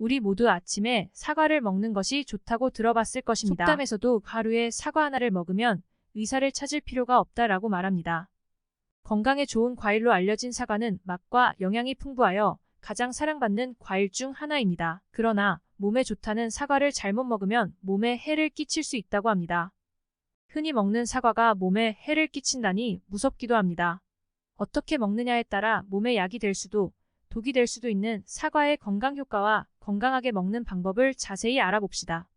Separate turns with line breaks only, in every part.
우리 모두 아침에 사과를 먹는 것이 좋다고 들어봤을 것입니다. 속담에서도 하루에 사과 하나를 먹으면 의사를 찾을 필요가 없다라고 말합니다. 건강에 좋은 과일로 알려진 사과는 맛과 영양이 풍부하여 가장 사랑받는 과일 중 하나입니다. 그러나 몸에 좋다는 사과를 잘못 먹으면 몸에 해를 끼칠 수 있다고 합니다. 흔히 먹는 사과가 몸에 해를 끼친다니 무섭기도 합니다. 어떻게 먹느냐에 따라 몸에 약이 될 수도 독이 될 수도 있는 사과의 건강 효과와 건강하게 먹는 방법을 자세히 알아봅시다.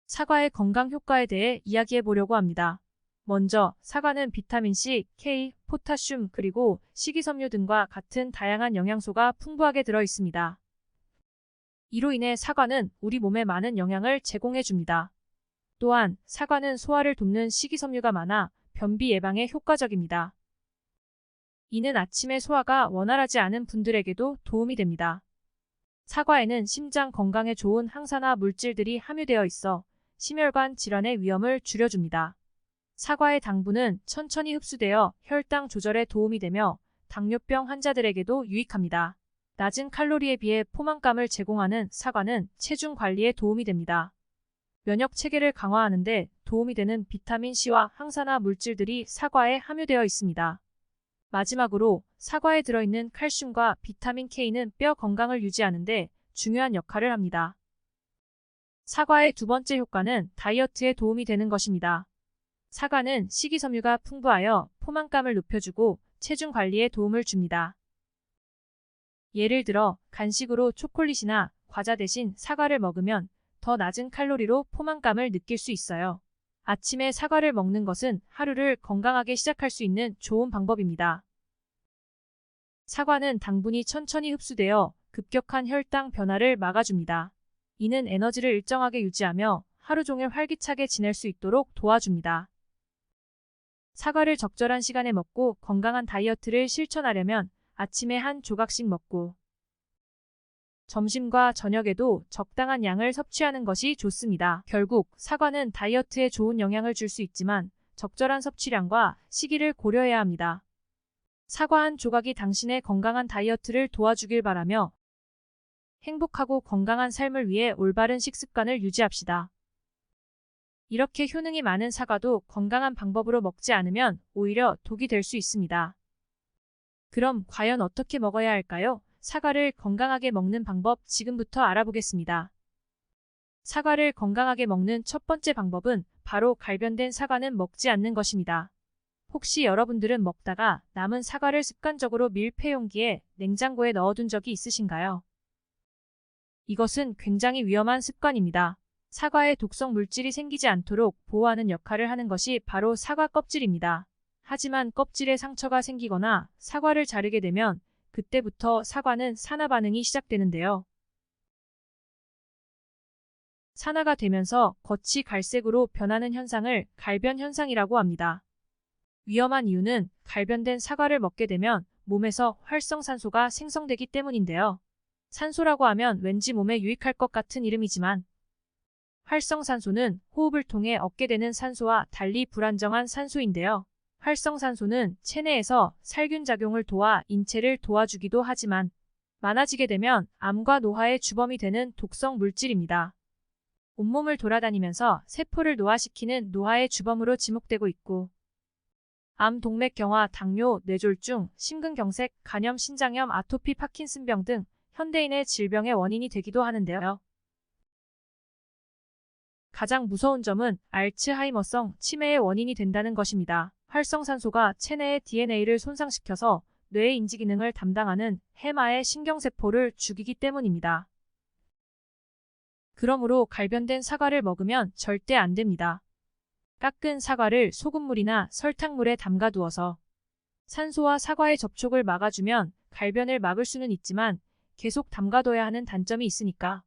사과의 건강 효과에 대해 이야기해 보려고 합니다. 먼저 사과는 비타민C, K, 포타슘 그리고 식이섬유 등과 같은 다양한 영양소가 풍부하게 들어 있습니다. 이로 인해 사과는 우리 몸에 많은 영양을 제공해 줍니다. 또한 사과는 소화를 돕는 식이섬유가 많아 변비 예방에 효과적입니다. 이는 아침에 소화가 원활하지 않은 분들에게도 도움이 됩니다. 사과에는 심장 건강에 좋은 항산화 물질들이 함유되어 있어 심혈관 질환의 위험을 줄여줍니다. 사과의 당분은 천천히 흡수되어 혈당 조절에 도움이 되며 당뇨병 환자들에게도 유익합니다. 낮은 칼로리에 비해 포만감을 제공하는 사과는 체중 관리에 도움이 됩니다. 면역 체계를 강화하는 데 도움이 되는 비타민C와 항산화 물질들이 사과에 함유되어 있습니다. 마지막으로 사과에 들어있는 칼슘과 비타민 K는 뼈 건강을 유지하는 데 중요한 역할을 합니다. 사과의 두 번째 효과는 다이어트에 도움이 되는 것입니다. 사과는 식이섬유가 풍부하여 포만감을 높여주고 체중 관리에 도움을 줍니다. 예를 들어 간식으로 초콜릿이나 과자 대신 사과를 먹으면 더 낮은 칼로리로 포만감을 느낄 수 있어요. 아침에 사과를 먹는 것은 하루를 건강하게 시작할 수 있는 좋은 방법입니다. 사과는 당분이 천천히 흡수되어 급격한 혈당 변화를 막아줍니다. 이는 에너지를 일정하게 유지하며 하루 종일 활기차게 지낼 수 있도록 도와줍니다. 사과를 적절한 시간에 먹고 건강한 다이어트를 실천하려면 아침에 한 조각씩 먹고 점심과 저녁에도 적당한 양을 섭취하는 것이 좋습니다. 결국 사과는 다이어트에 좋은 영향을 줄 수 있지만 적절한 섭취량과 시기를 고려해야 합니다. 사과 한 조각이 당신의 건강한 다이어트를 도와주길 바라며 행복하고 건강한 삶을 위해 올바른 식습관을 유지합시다. 이렇게 효능이 많은 사과도 건강한 방법으로 먹지 않으면 오히려 독이 될 수 있습니다. 그럼 과연 어떻게 먹어야 할까요? 사과를 건강하게 먹는 방법 지금부터 알아보겠습니다. 사과를 건강하게 먹는 첫 번째 방법은 바로 갈변된 사과는 먹지 않는 것입니다. 혹시 여러분들은 먹다가 남은 사과를 습관적으로 밀폐 용기에 냉장고에 넣어둔 적이 있으신가요? 이것은 굉장히 위험한 습관입니다. 사과에 독성 물질이 생기지 않도록 보호하는 역할을 하는 것이 바로 사과 껍질입니다. 하지만 껍질에 상처가 생기거나 사과를 자르게 되면 그때부터 사과는 산화 반응이 시작되는데요. 산화가 되면서 겉이 갈색으로 변하는 현상을 갈변 현상이라고 합니다. 위험한 이유는 갈변된 사과를 먹게 되면 몸에서 활성산소가 생성되기 때문인데요. 산소라고 하면 왠지 몸에 유익할 것 같은 이름이지만 활성산소는 호흡을 통해 얻게 되는 산소와 달리 불안정한 산소인데요. 활성산소는 체내에서 살균 작용을 도와 인체를 도와주기도 하지만 많아지게 되면 암과 노화의 주범이 되는 독성 물질입니다. 온몸을 돌아다니면서 세포를 노화시키는 노화의 주범으로 지목되고 있고 암, 동맥경화, 당뇨, 뇌졸중, 심근경색, 간염, 신장염, 아토피, 파킨슨병 등 현대인의 질병의 원인이 되기도 하는데요. 가장 무서운 점은 알츠하이머성 치매의 원인이 된다는 것입니다. 활성산소가 체내의 DNA를 손상시켜서 뇌의 인지기능을 담당하는 해마의 신경세포를 죽이기 때문입니다. 그러므로 갈변된 사과를 먹으면 절대 안 됩니다. 깎은 사과를 소금물이나 설탕물에 담가두어서 산소와 사과의 접촉을 막아주면 갈변을 막을 수는 있지만 계속 담가둬야 하는 단점이 있으니까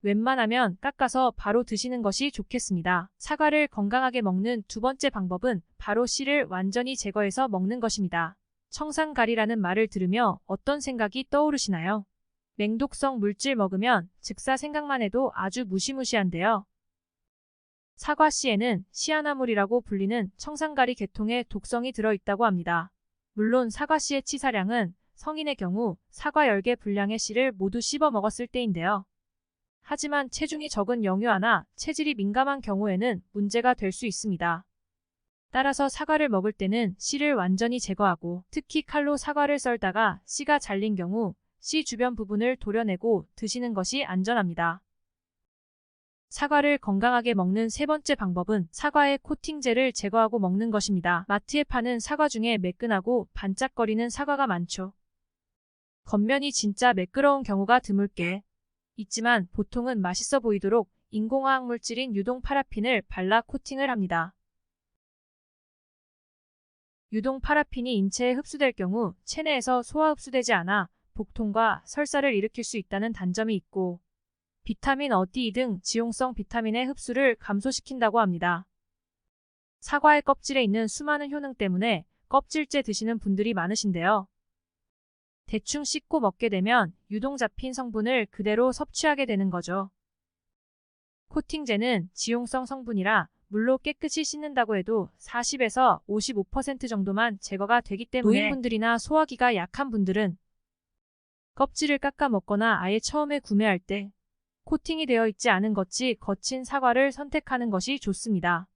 웬만하면 깎아서 바로 드시는 것이 좋겠습니다. 사과를 건강하게 먹는 두 번째 방법은 바로 씨를 완전히 제거해서 먹는 것입니다. 청산가리라는 말을 들으며 어떤 생각이 떠오르시나요? 맹독성 물질 먹으면 즉사 생각만 해도 아주 무시무시한데요. 사과 씨에는 시아나물이라고 불리는 청산가리 계통의 독성이 들어있다고 합니다. 물론 사과 씨의 치사량은 성인의 경우 사과 10개 분량의 씨를 모두 씹어 먹었을 때인데요. 하지만 체중이 적은 영유아나 체질이 민감한 경우에는 문제가 될 수 있습니다. 따라서 사과를 먹을 때는 씨를 완전히 제거하고, 특히 칼로 사과를 썰다가 씨가 잘린 경우 씨 주변 부분을 도려내고 드시는 것이 안전합니다. 사과를 건강하게 먹는 세 번째 방법은 사과의 코팅제를 제거하고 먹는 것입니다. 마트에 파는 사과 중에 매끈하고 반짝거리는 사과가 많죠. 겉면이 진짜 매끄러운 경우가 드물게 있지만 보통은 맛있어 보이도록 인공화학 물질인 유동 파라핀을 발라 코팅을 합니다. 유동 파라핀이 인체에 흡수될 경우 체내에서 소화 흡수되지 않아 복통과 설사를 일으킬 수 있다는 단점이 있고, 비타민 D 등 지용성 비타민의 흡수를 감소시킨다고 합니다. 사과의 껍질에 있는 수많은 효능 때문에 껍질째 드시는 분들이 많으신데요. 대충 씻고 먹게 되면 유동 잡힌 성분을 그대로 섭취하게 되는 거죠. 코팅제는 지용성 성분이라 물로 깨끗이 씻는다고 해도 40에서 55% 정도만 제거가 되기 때문에 노인분들이나 소화기가 약한 분들은 껍질을 깎아 먹거나 아예 처음에 구매할 때 코팅이 되어 있지 않은 겉이 거친 사과를 선택하는 것이 좋습니다.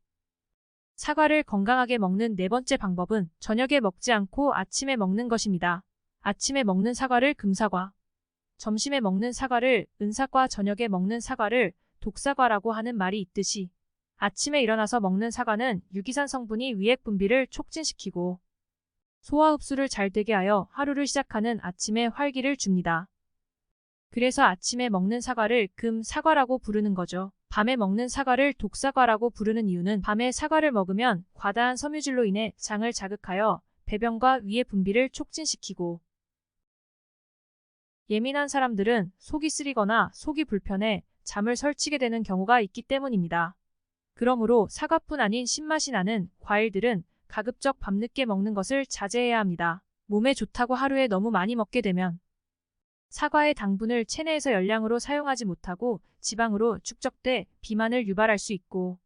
사과를 건강하게 먹는 네 번째 방법은 저녁에 먹지 않고 아침에 먹는 것입니다. 아침에 먹는 사과를 금사과, 점심에 먹는 사과를 은사과, 저녁에 먹는 사과를 독사과라고 하는 말이 있듯이 아침에 일어나서 먹는 사과는 유기산 성분이 위액 분비를 촉진시키고 소화 흡수를 잘 되게 하여 하루를 시작하는 아침에 활기를 줍니다. 그래서 아침에 먹는 사과를 금사과라고 부르는 거죠. 밤에 먹는 사과를 독사과라고 부르는 이유는 밤에 사과를 먹으면 과다한 섬유질로 인해 장을 자극하여 배변과 위의 분비를 촉진시키고, 예민한 사람들은 속이 쓰리거나 속이 불편해 잠을 설치게 되는 경우가 있기 때문입니다. 그러므로 사과뿐 아닌 신맛이 나는 과일들은 가급적 밤늦게 먹는 것을 자제해야 합니다. 몸에 좋다고 하루에 너무 많이 먹게 되면 사과의 당분을 체내에서 열량으로 사용하지 못하고 지방으로 축적돼 비만을 유발할 수 있고,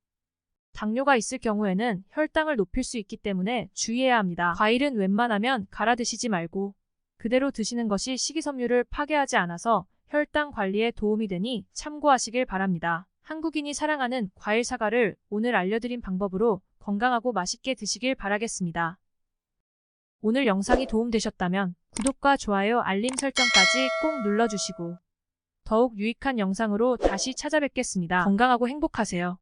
당뇨가 있을 경우에는 혈당을 높일 수 있기 때문에 주의해야 합니다. 과일은 웬만하면 갈아 드시지 말고 그대로 드시는 것이 식이섬유를 파괴하지 않아서 혈당 관리에 도움이 되니 참고하시길 바랍니다. 한국인이 사랑하는 과일 사과를 오늘 알려드린 방법으로 건강하고 맛있게 드시길 바라겠습니다. 오늘 영상이 도움되셨다면 구독과 좋아요, 알림 설정까지 꼭 눌러주시고 더욱 유익한 영상으로 다시 찾아뵙겠습니다. 건강하고 행복하세요.